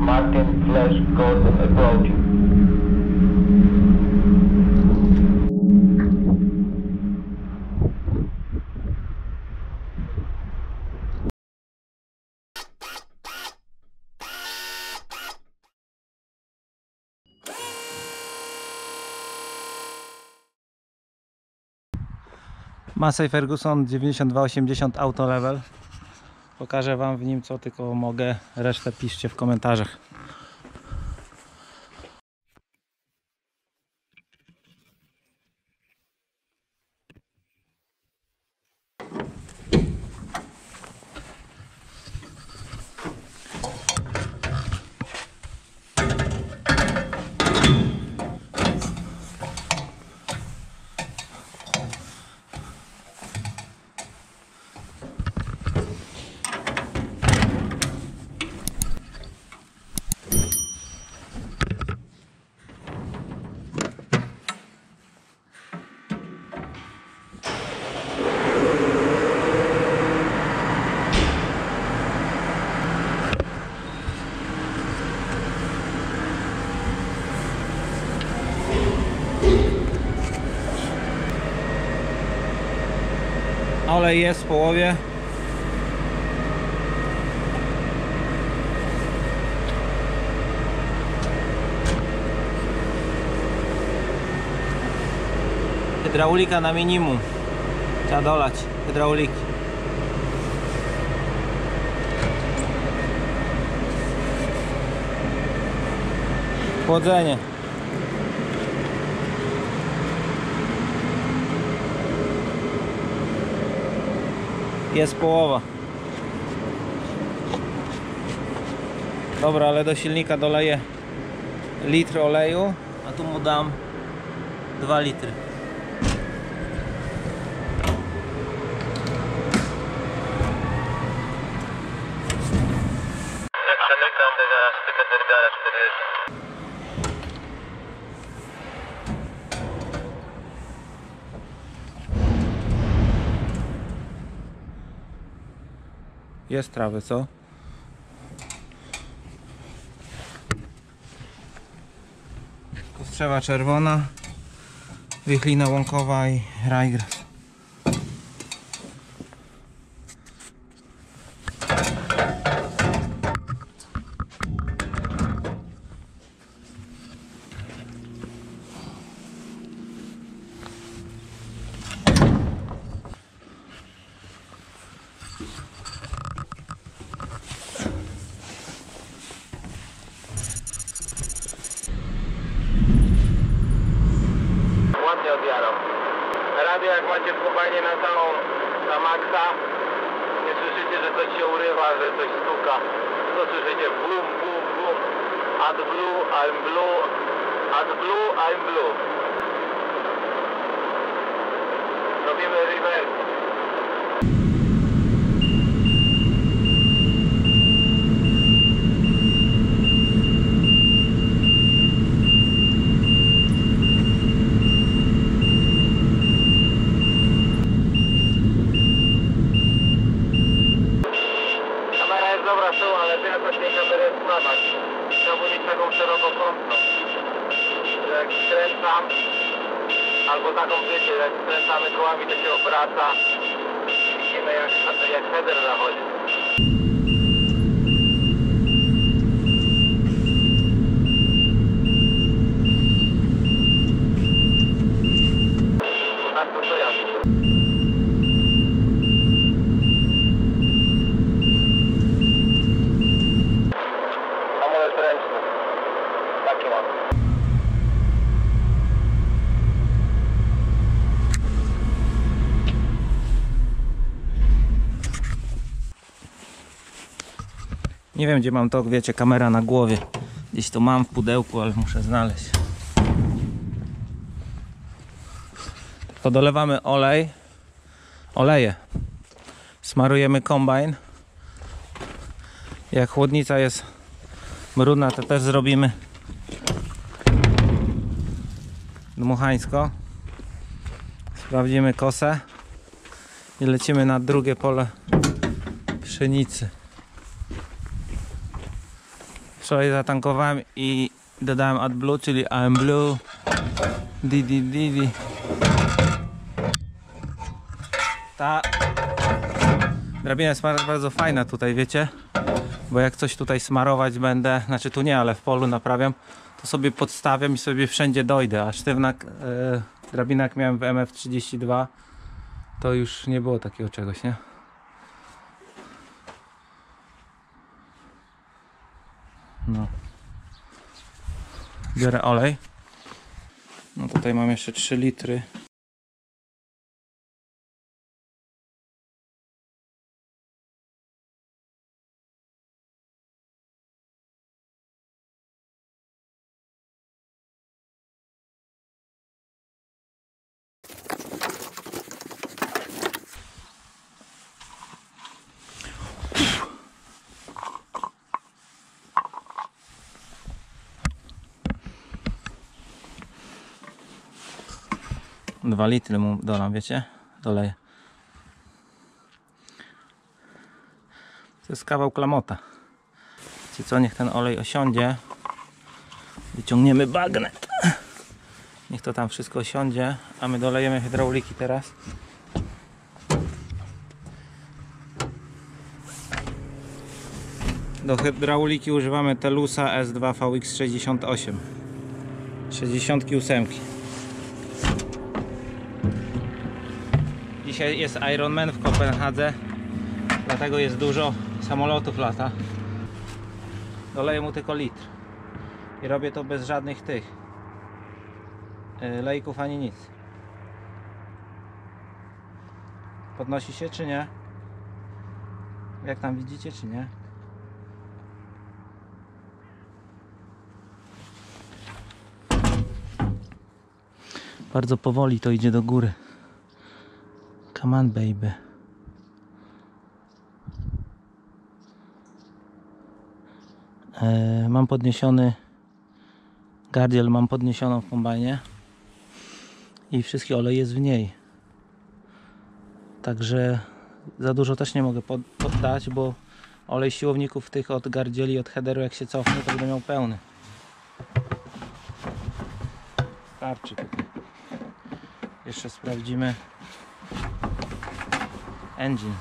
Martin Flash Gordon approaching. Massey Ferguson 9280 Auto Level. Pokażę wam w nim co tylko mogę, resztę piszcie w komentarzach. Olej jest w połowie. Hydraulika na minimum. Trzeba dolać hydrauliki. Chłodzenie. Jest połowa. Dobra, ale do silnika doleję litr oleju, a tu mu dam 2 litry. Jest trawy, co? Kostrzewa czerwona, wichlina łąkowa i rajgras. Radio jak macie w kombajnie na maksa, nie słyszycie, że coś się urywa, że coś stuka, to słyszycie bum, bum, bum. Add blue, I'm blue, add blue, I'm blue. Robimy reverse. Dobra, są, ale to jakoś tej kamery składać. Chciałbym mieć taką szerokokątną. Jak skręcam, albo taką wiecie, jak skręcamy kołami, to się obraca. Widzimy jak header zachodzi. Tak to ja. Nie wiem gdzie mam to, wiecie, kamera na głowie. Gdzieś to mam w pudełku, ale muszę znaleźć. To dolewamy oleje. Smarujemy kombajn. Jak chłodnica jest brudna, to też zrobimy dmuchańsko. Sprawdzimy kosę i lecimy na drugie pole pszenicy. Wczoraj zatankowałem i dodałem AdBlue, czyli I'm Blue. Didi. Ta drabina jest bardzo fajna tutaj, wiecie? Bo jak coś tutaj smarować będę, znaczy tu nie, ale w polu naprawiam, to sobie podstawiam i sobie wszędzie dojdę. A sztywna drabina jak miałem w MF32, to już nie było takiego czegoś, nie? No. Biorę olej. No tutaj mam jeszcze 3 litry. Dwa litry mu dolam, wiecie? Doleję. To jest kawał klamota. Wiecie co, niech ten olej osiądzie. Wyciągniemy bagnet. Niech to tam wszystko osiądzie, a my dolejemy hydrauliki teraz. Do hydrauliki używamy Telusa S2 VX68. 68. Dzisiaj jest Ironman w Kopenhadze, dlatego jest dużo samolotów lata. Doleję mu tylko litr i robię to bez żadnych tych lejków ani nic. Podnosi się czy nie? Jak tam widzicie czy nie? Bardzo powoli to idzie do góry. Come on, baby. Mam podniesiony gardziel, mam podniesioną w kombajnie i wszystki olej jest w niej. Także za dużo też nie mogę poddać, bo olej siłowników tych od gardzieli, od headeru jak się cofnie, to będę miał pełny. Starczy tutaj. Jeszcze sprawdzimy engine.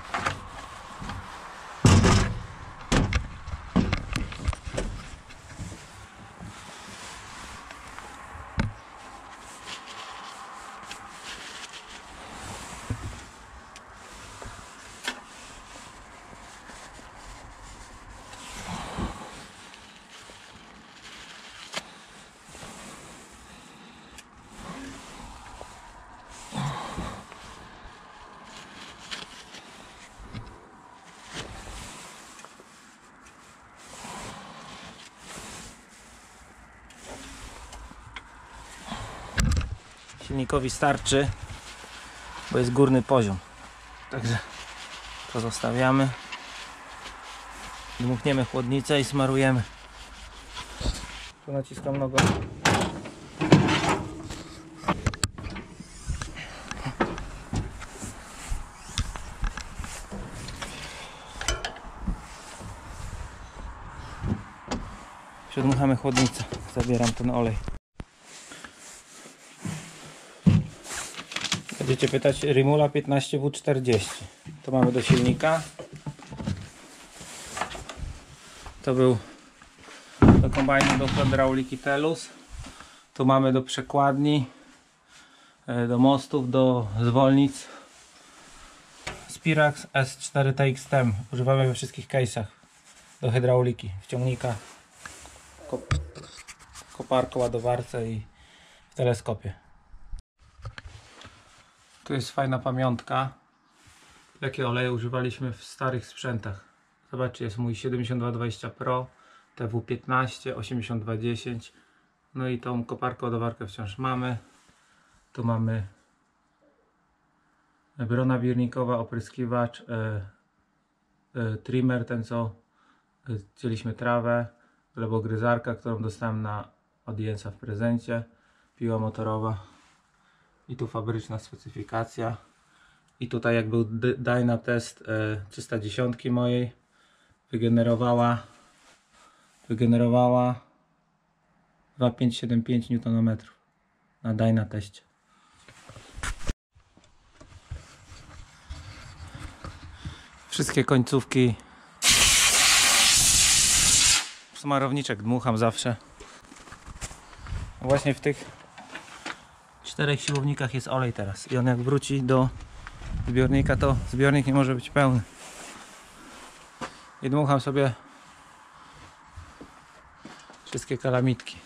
Silnikowi starczy, bo jest górny poziom. Także to zostawiamy. Dmuchniemy chłodnicę i smarujemy. Tu naciskam nogą. Przedmuchamy chłodnicę. Zabieram ten olej. Będziecie pytać, Rimula 15W40. To mamy do silnika. To był do kombajnu, do hydrauliki Telus. Tu mamy do przekładni, do mostów, do zwolnic Spirax S4 TXT. Używamy we wszystkich case'ach do hydrauliki, wciągnika, koparko, ładowarce i w teleskopie. Tu jest fajna pamiątka, jakie oleje używaliśmy w starych sprzętach. Zobaczcie, jest mój 7220 Pro, TW15, 8210. No i tą koparkę, ładowarkę wciąż mamy. Tu mamy brona wirnikowa, opryskiwacz, trimmer, ten co cięliśmy trawę, glebogryzarka, którą dostałem od Jensa w prezencie, piła motorowa. I tu fabryczna specyfikacja. I tutaj jak był Dyna test 310 mojej, wygenerowała wygenerowała 2,575 Nm na Dyna teście. Wszystkie końcówki smarowniczek dmucham zawsze. Właśnie w tych 4 siłownikach jest olej teraz i on jak wróci do zbiornika, to zbiornik nie może być pełny. I dmucham sobie wszystkie kalamitki.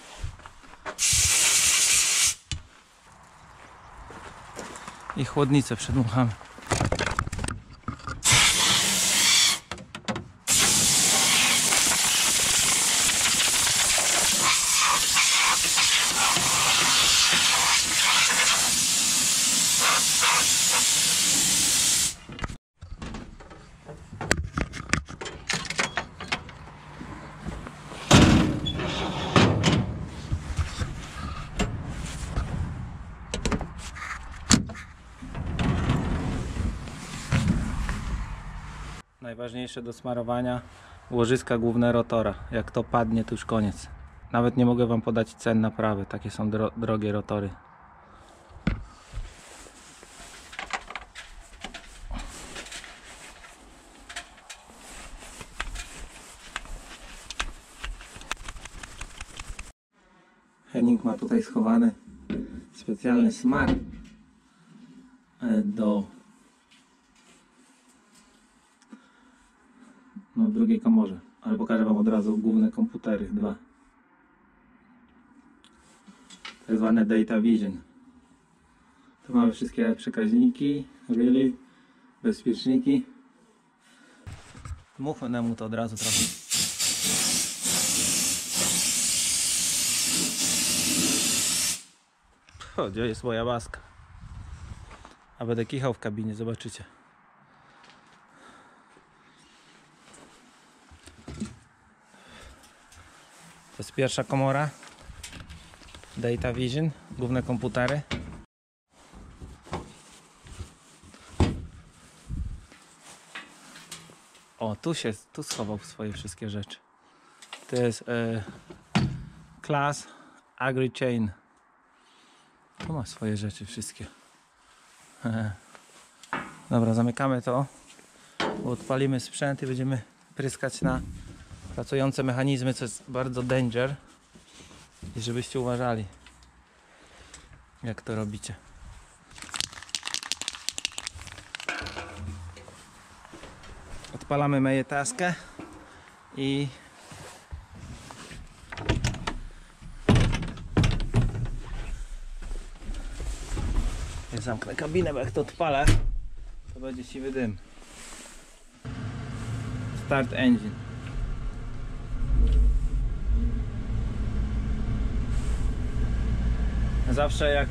I chłodnicę przedmuchamy. Najważniejsze do smarowania łożyska główne rotora. Jak to padnie, to już koniec. Nawet nie mogę wam podać cen naprawy. Takie są drogie rotory. Henning ma tutaj schowany specjalny smar w drugiej komorze, ale pokażę wam od razu główne komputery, 2. Tak zwane Data Vision. Tu mamy wszystkie przekaźniki, relay, bezpieczniki. Dmuchnę mu to od razu trochę. O, gdzie jest moja maska? A będę kichał w kabinie, zobaczycie. To jest pierwsza komora. Data Vision, główne komputery. O, tu schował swoje wszystkie rzeczy. To jest Class Agri Chain. Tu ma swoje rzeczy wszystkie. Dobra, zamykamy to. Odpalimy sprzęt i będziemy pryskać na pracujące mechanizmy, co jest bardzo danger. I żebyście uważali, jak to robicie. Odpalamy mejetaskę i ja zamknę kabinę, bo jak to odpalę, to będzie siwy dym. Start engine. Zawsze jak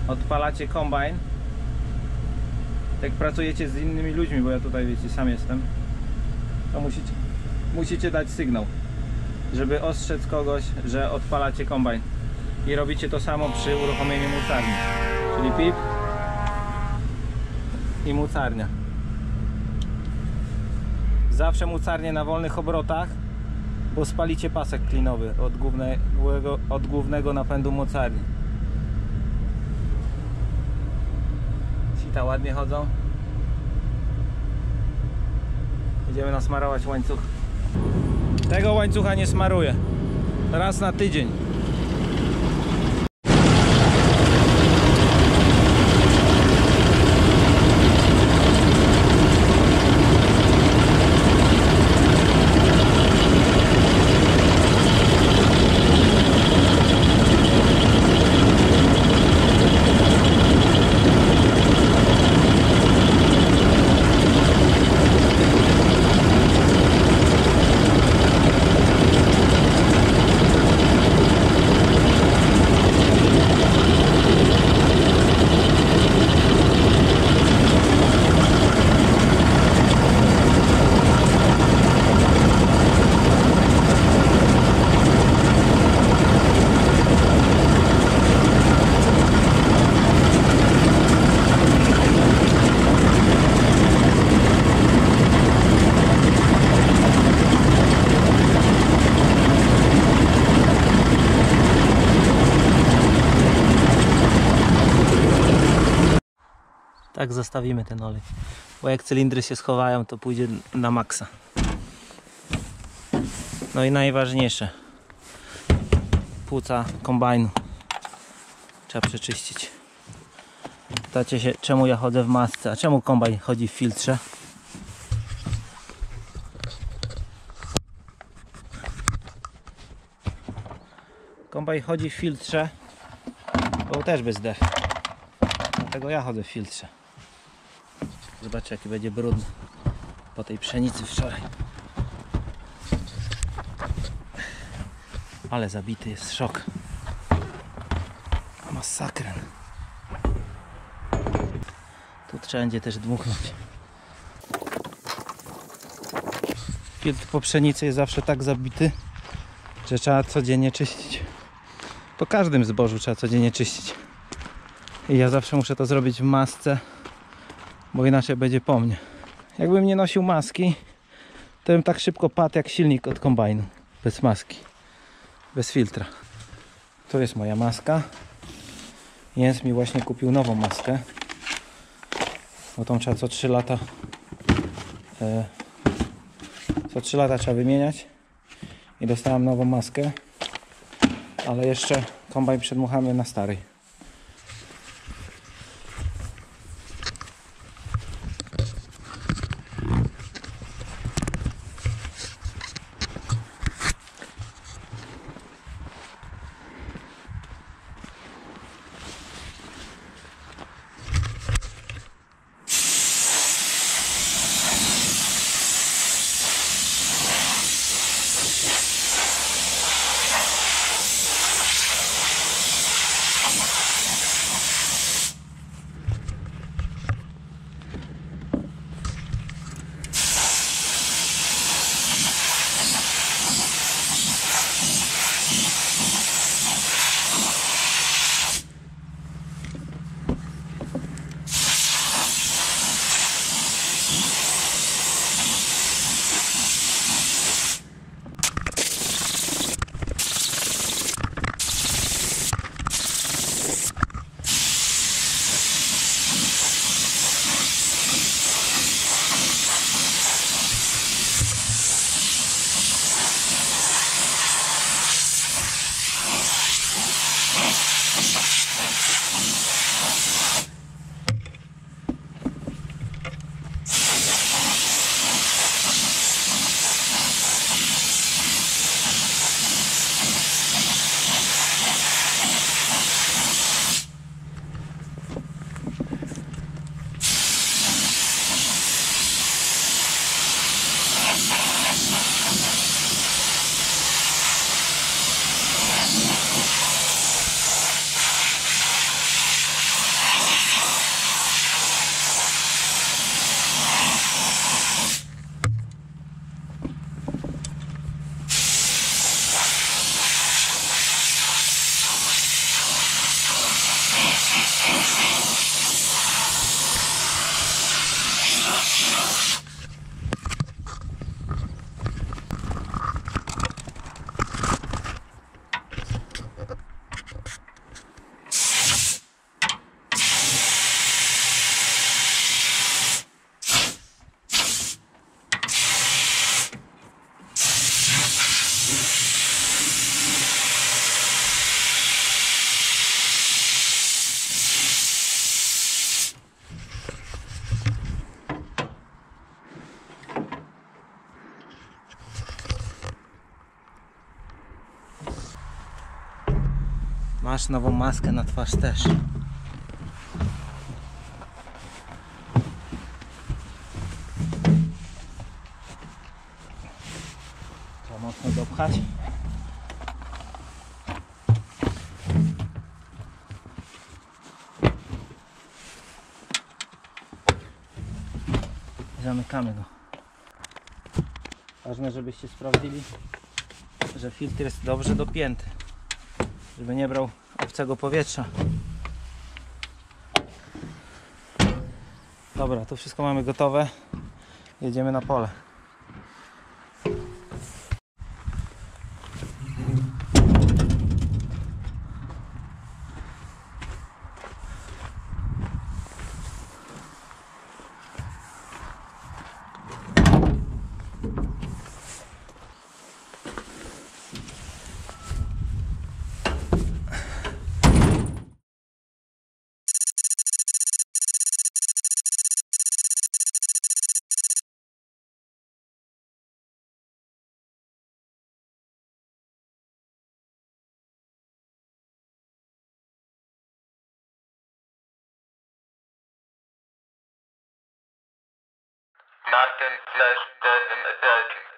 odpalacie kombajn, jak pracujecie z innymi ludźmi, bo ja tutaj, wiecie, sam jestem, to musicie dać sygnał, żeby ostrzec kogoś, że odpalacie kombajn. I robicie to samo przy uruchomieniu mocarni, czyli pip i mocarnia. Zawsze mocarnie na wolnych obrotach, bo spalicie pasek klinowy od głównego napędu mocarni. Sita ładnie chodzą. Idziemy nasmarować łańcuch. Tego łańcucha nie smaruję. Raz na tydzień. Tak zostawimy ten olej. Bo jak cylindry się schowają, to pójdzie na maksa. No i najważniejsze. Płuca kombajnu. Trzeba przeczyścić. Pytacie się, czemu ja chodzę w masce, a czemu kombajn chodzi w filtrze? Kombajn chodzi w filtrze, bo też by zdechł. Dlatego ja chodzę w filtrze. Zobaczcie, jaki będzie brudny po tej pszenicy wczoraj. Ale zabity jest, szok. Masakren. Tu trzeba będzie też dmuchnąć. Filtr po pszenicy jest zawsze tak zabity, że trzeba codziennie czyścić. Po każdym zbożu trzeba codziennie czyścić. I ja zawsze muszę to zrobić w masce, bo inaczej będzie po mnie. Jakbym nie nosił maski, to bym tak szybko padł jak silnik od kombajnu. Bez maski. Bez filtra. To jest moja maska. Jens mi właśnie kupił nową maskę. Bo tą trzeba co 3 lata co 3 lata trzeba wymieniać. I dostałem nową maskę. Ale jeszcze kombajn przedmuchamy na starej. Masz nową maskę na twarz też. Trzeba mocno dopchać. I zamykamy go. Ważne, żebyście sprawdzili, że filtr jest dobrze dopięty, żeby nie brał obcego powietrza. Dobra, to wszystko mamy gotowe. Jedziemy na pole. Nothing less than a